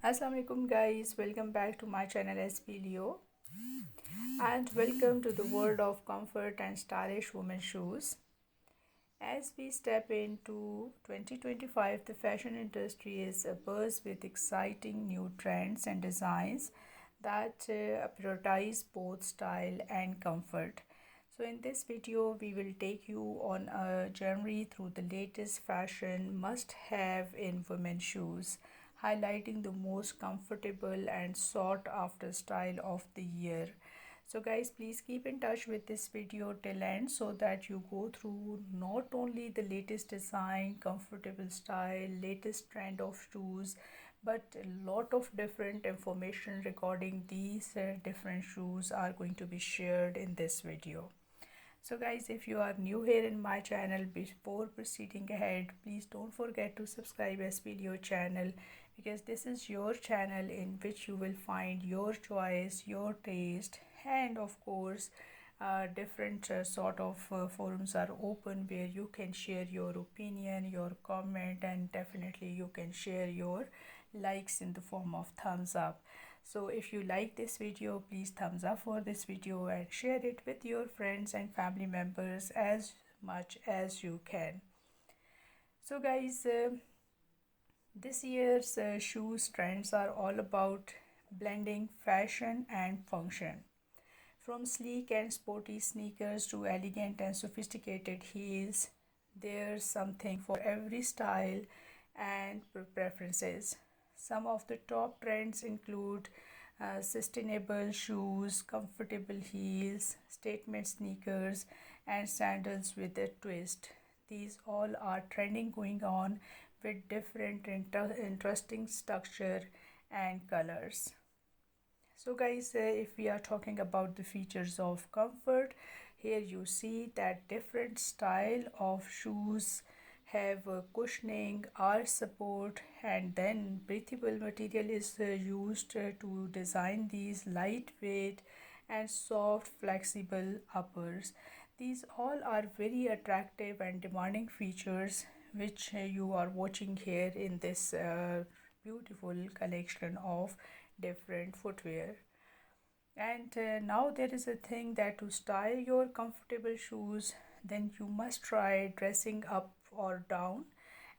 Assalamualaikum guys, welcome back to my channel SB Leo and welcome to the world of comfort and stylish women's shoes. As we step into 2025, the fashion industry is abuzz with exciting new trends and designs that prioritize both style and comfort. So in this video, we will take you on a journey through the latest fashion must-have in women's shoes, highlighting the most comfortable and sought after style of the year. So guys, please keep in touch with this video till end so that you go through not only the latest design, comfortable style, latest trend of shoes, but a lot of different information regarding these different shoes are going to be shared in this video. So guys, if you are new here in my channel, before proceeding ahead, please don't forget to subscribe SPDO channel, because this is your channel in which you will find your choice, your taste, and of course different sort of forums are open where you can share your opinion, your comment, and definitely you can share your likes in the form of thumbs up. So if you like this video, please thumbs up for this video and share it with your friends and family members as much as you can. So guys, this year's shoes trends are all about blending fashion and function. From sleek and sporty sneakers to elegant and sophisticated heels, there's something for every style and preferences. Some of the top trends include sustainable shoes, comfortable heels, statement sneakers, and sandals with a twist. These all are trending going on with different interesting structure and colors. So guys, if we are talking about the features of comfort, here you see that different style of shoes have cushioning, arch support, and then breathable material is used to design these lightweight and soft flexible uppers. These all are very attractive and demanding features which you are watching here in this beautiful collection of different footwear. And now there is a thing that to style your comfortable shoes, then you must try dressing up or down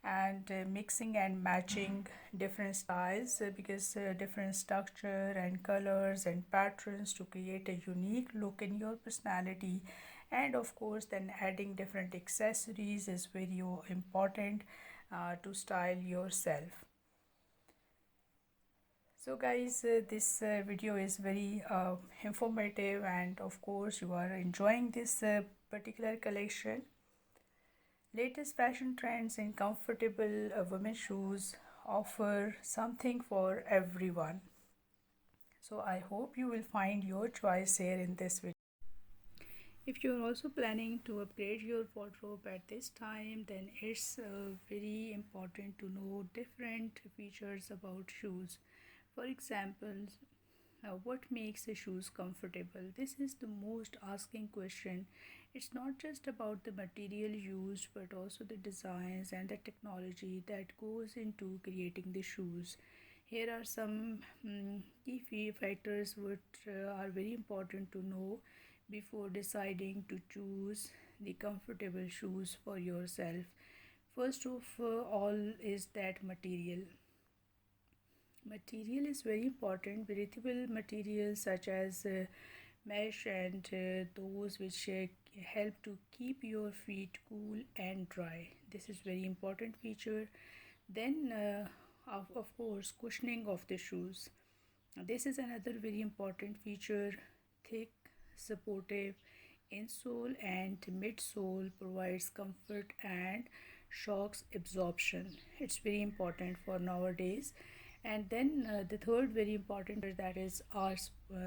and mixing and matching different styles, because different structure and colors and patterns to create a unique look in your personality. And of course then adding different accessories is very important to style yourself. So guys, this video is very informative, and of course you are enjoying this particular collection. Latest fashion trends in comfortable women's shoes offer something for everyone. So I hope you will find your choice here in this video. If you are also planning to upgrade your wardrobe at this time, then it's very important to know different features about shoes. For example, what makes the shoes comfortable? This is the most asking question. It's not just about the material used, but also the designs and the technology that goes into creating the shoes. Here are some key factors which are very important to know before deciding to choose the comfortable shoes for yourself. First of all is that material. Material is very important. Breathable materials such as mesh and those which help to keep your feet cool and dry. This is very important feature. Then of course cushioning of the shoes. This is another very important feature. Thick, supportive insole and midsole provides comfort and shocks absorption. It's very important for nowadays. And then the third very important, that is our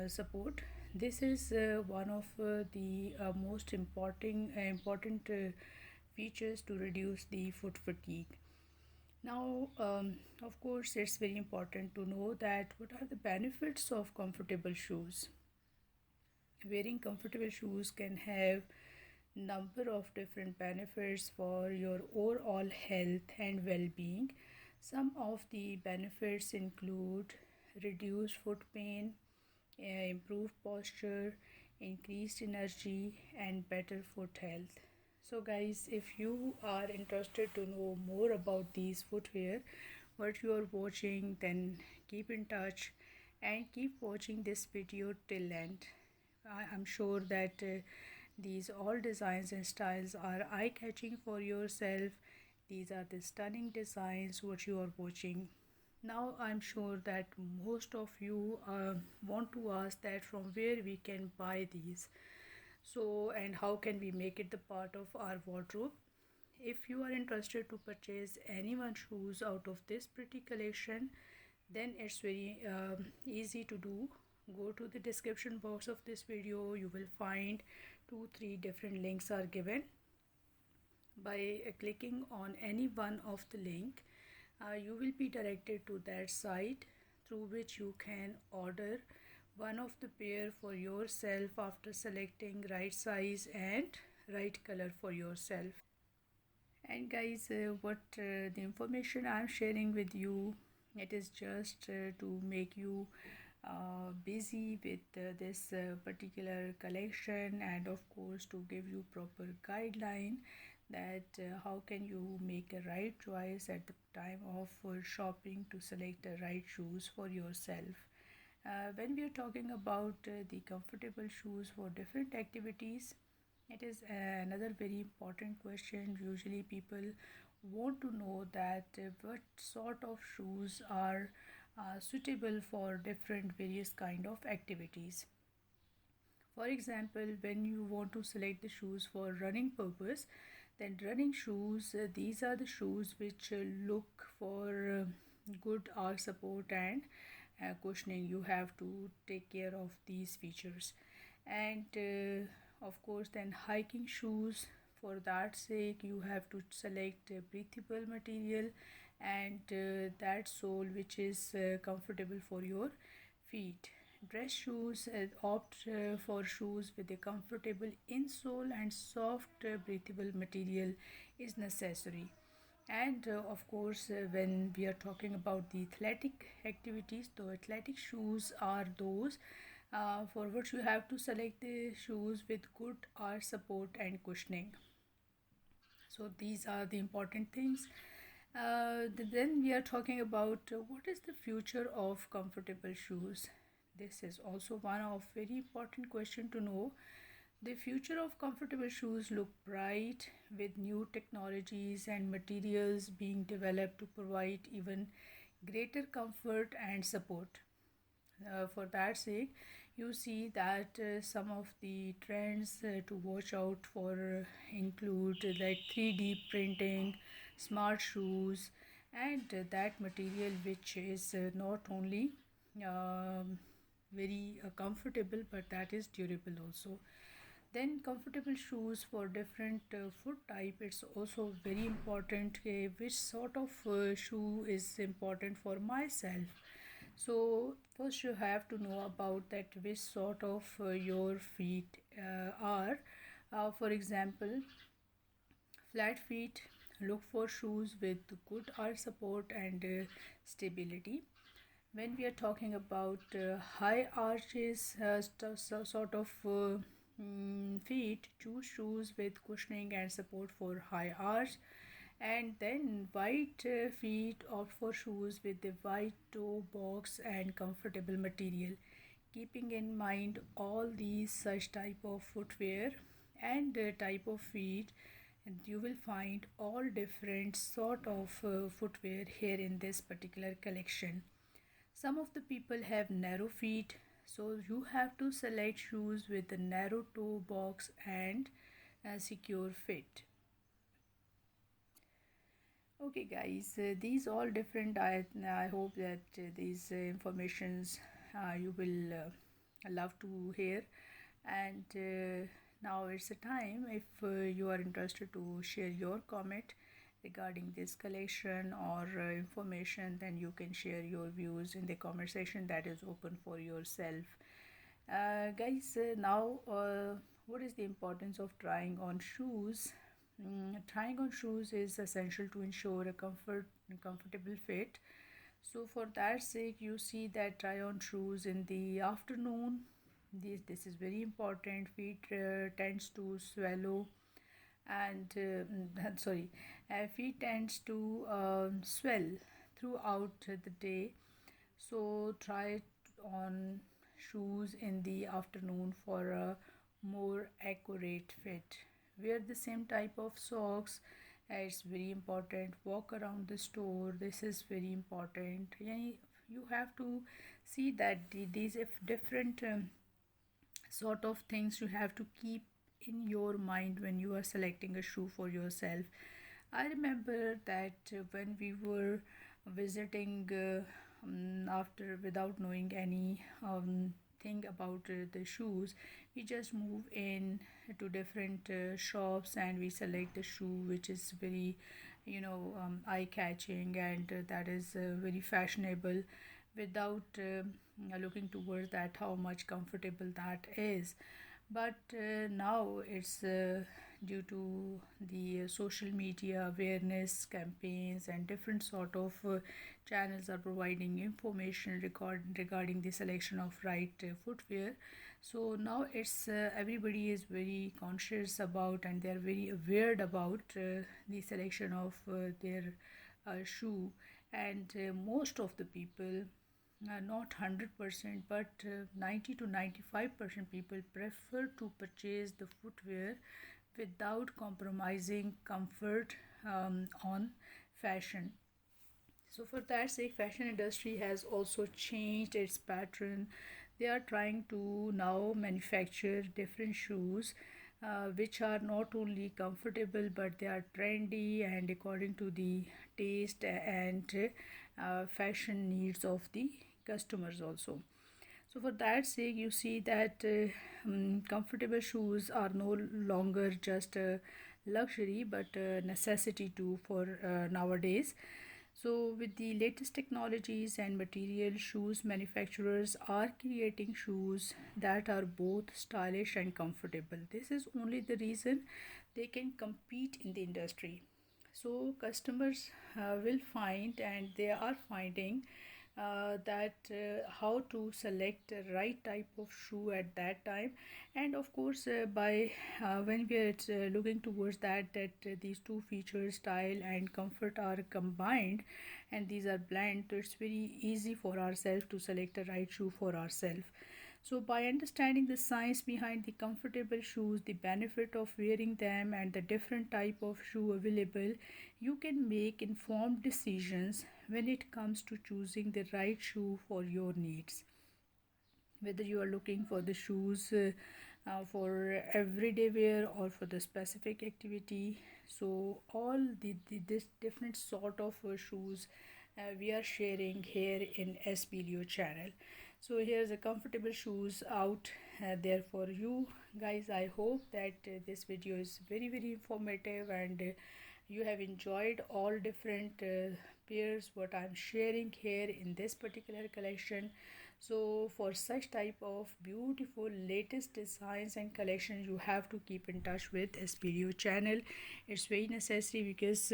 support. This is one of the most important features to reduce the foot fatigue. Now of course it's very important to know that what are the benefits of comfortable shoes. Wearing comfortable shoes can have number of different benefits for your overall health and well-being. Some of the benefits include reduced foot pain, improved posture, increased energy, and better foot health. So, guys, if you are interested to know more about these footwear, what you are watching, then keep in touch and keep watching this video till end. I'm sure that these all designs and styles are eye-catching for yourself. These are the stunning designs what you are watching. Now I'm sure that most of you want to ask that from where we can buy these. So, and how can we make it the part of our wardrobe? If you are interested to purchase any one shoes out of this pretty collection, then it's very easy to do. Go to the description box of this video. You will find 2 3 different links are given. By clicking on any one of the link, you will be directed to that site through which you can order one of the pair for yourself after selecting right size and right color for yourself. And guys, what the information I'm sharing with you, it is just to make you busy with this particular collection, and of course to give you proper guideline that how can you make a right choice at the time of shopping to select the right shoes for yourself. When we are talking about the comfortable shoes for different activities, it is another very important question. Usually, people want to know that what sort of shoes are suitable for different various kind of activities. For example, when you want to select the shoes for running purpose, then running shoes, these are the shoes which look for good arch support and cushioning. You have to take care of these features. And of course, then hiking shoes, for that sake you have to select a breathable material and that sole which is comfortable for your feet. Dress shoes, opt for shoes with a comfortable insole and soft breathable material is necessary. And of course, when we are talking about the athletic activities, the athletic shoes are those for which you have to select the shoes with good arch support and cushioning. So these are the important things. Then we are talking about what is the future of comfortable shoes. This is also one of very important question to know. The future of comfortable shoes look bright with new technologies and materials being developed to provide even greater comfort and support. For that sake, you see that some of the trends to watch out for include like 3D printing, smart shoes, and that material which is not only very comfortable but that is durable also. Then comfortable shoes for different foot type, it's also very important which sort of shoe is important for myself. So first you have to know about that which sort of your feet are. For example, flat feet, look for shoes with good arch support and stability. When we are talking about high arches, sort of feet, choose shoes with cushioning and support for high arch. And then wide feet, opt for shoes with the wide toe box and comfortable material. Keeping in mind all these such type of footwear and type of feet, and you will find all different sort of footwear here in this particular collection. Some of the people have narrow feet, so you have to select shoes with a narrow toe box and a secure fit. Okay, guys, these all different. I hope that these informations you will love to hear. And now it's a time if you are interested to share your comment regarding this collection or information, then you can share your views in the comment section that is open for yourself. Guys, now what is the importance of trying on shoes? Trying on shoes is essential to ensure a comfortable fit. So for that sake, you see that try on shoes in the afternoon. This is very important. Feet tends to swallow and sorry, feet tends to swell throughout the day. So try it on shoes in the afternoon for a more accurate fit. Wear the same type of socks. It's very important. Walk around the store. This is very important. You have to see that these if different sort of things you have to keep in your mind when you are selecting a shoe for yourself. I remember that when we were visiting after without knowing any thing about the shoes, we just move in to different shops and we select the shoe which is very eye catching and that is very fashionable without looking towards that how much comfortable that is. But now it's due to the social media awareness campaigns and different sort of channels are providing information regarding the selection of right footwear. So now it's everybody is very conscious about and they are very aware about the selection of their shoe. And most of the people, not 100% but 90 to 95% people prefer to purchase the footwear without compromising comfort on fashion. So for that sake, fashion industry has also changed its pattern. They are trying to now manufacture different shoes which are not only comfortable but they are trendy and according to the taste and fashion needs of the customers also. So for that sake, you see that comfortable shoes are no longer just a luxury but a necessity too for nowadays. So with the latest technologies and material, shoes manufacturers are creating shoes that are both stylish and comfortable. This is only the reason they can compete in the industry. So customers will find and they are finding that how to select the right type of shoe at that time. And of course by when we are looking towards that these two features, style and comfort, are combined and these are blend, so it's very easy for ourselves to select a right shoe for ourselves. So, by understanding the science behind the comfortable shoes, the benefit of wearing them, and the different type of shoe available, you can make informed decisions when it comes to choosing the right shoe for your needs. Whether you are looking for the shoes for everyday wear or for the specific activity, so all this different sort of shoes we are sharing here in SBLO channel. So here's a comfortable shoes out there for you guys. I hope that this video is very informative and you have enjoyed all different pairs what I'm sharing here in this particular collection. So for such type of beautiful latest designs and collections, you have to keep in touch with SBLO channel. It's very necessary because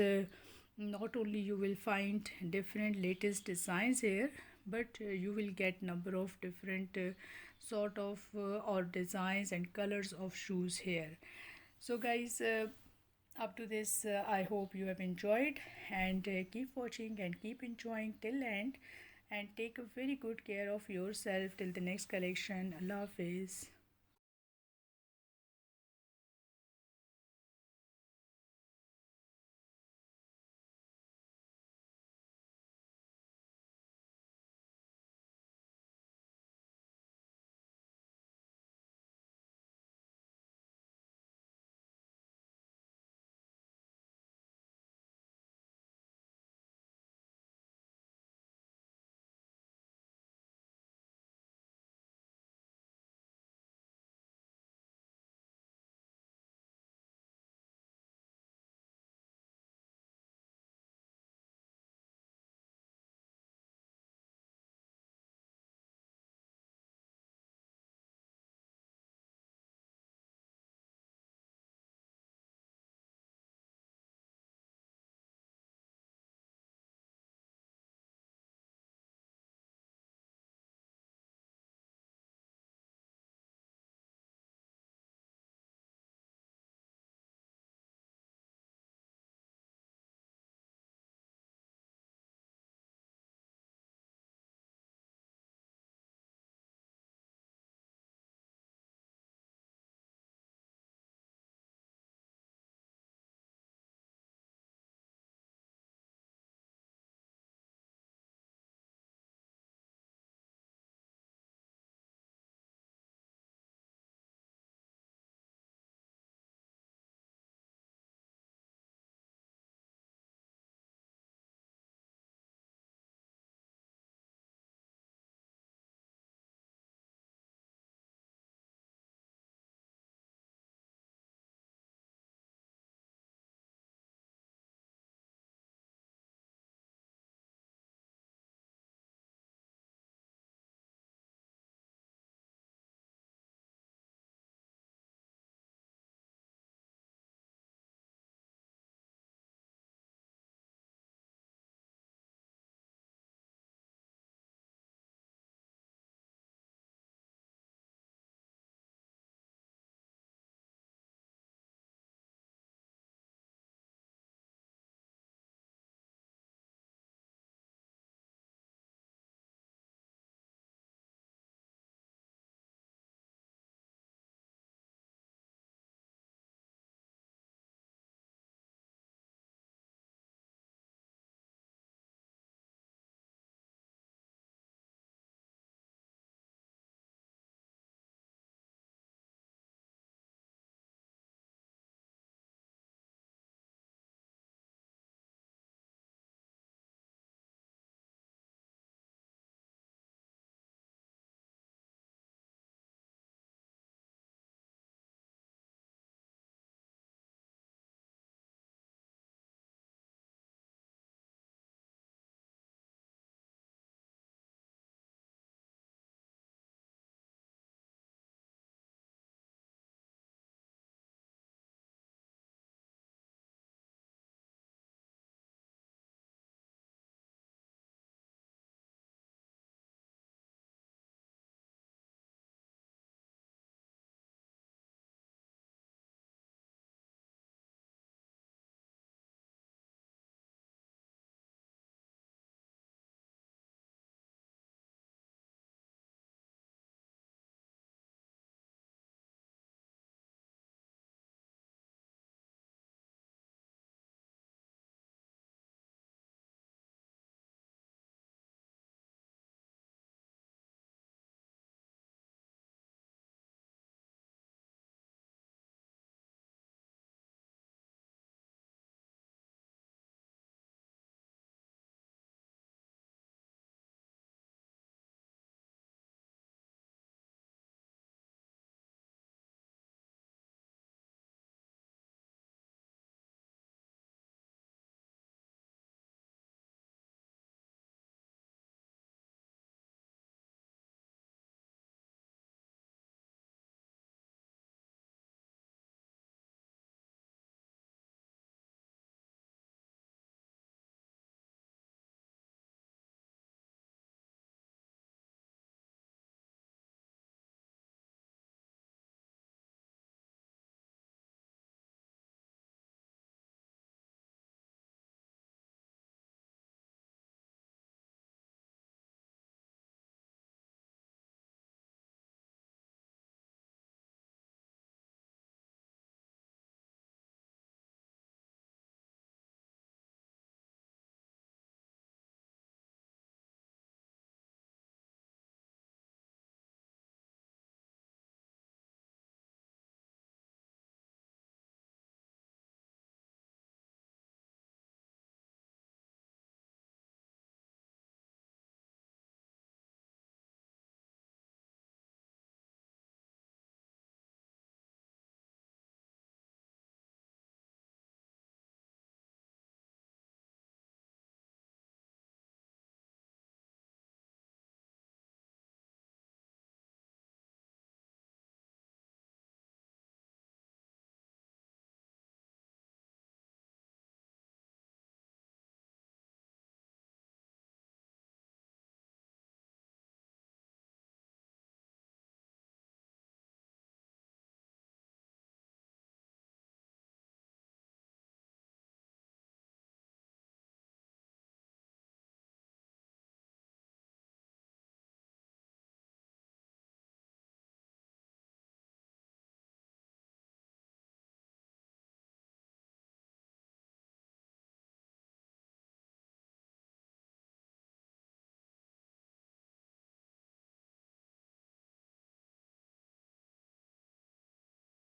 not only you will find different latest designs here, but you will get number of different sort of or designs and colors of shoes here. So guys, up to this I hope you have enjoyed and keep watching and keep enjoying till end and take a very good care of yourself till the next collection. Allah Hafiz.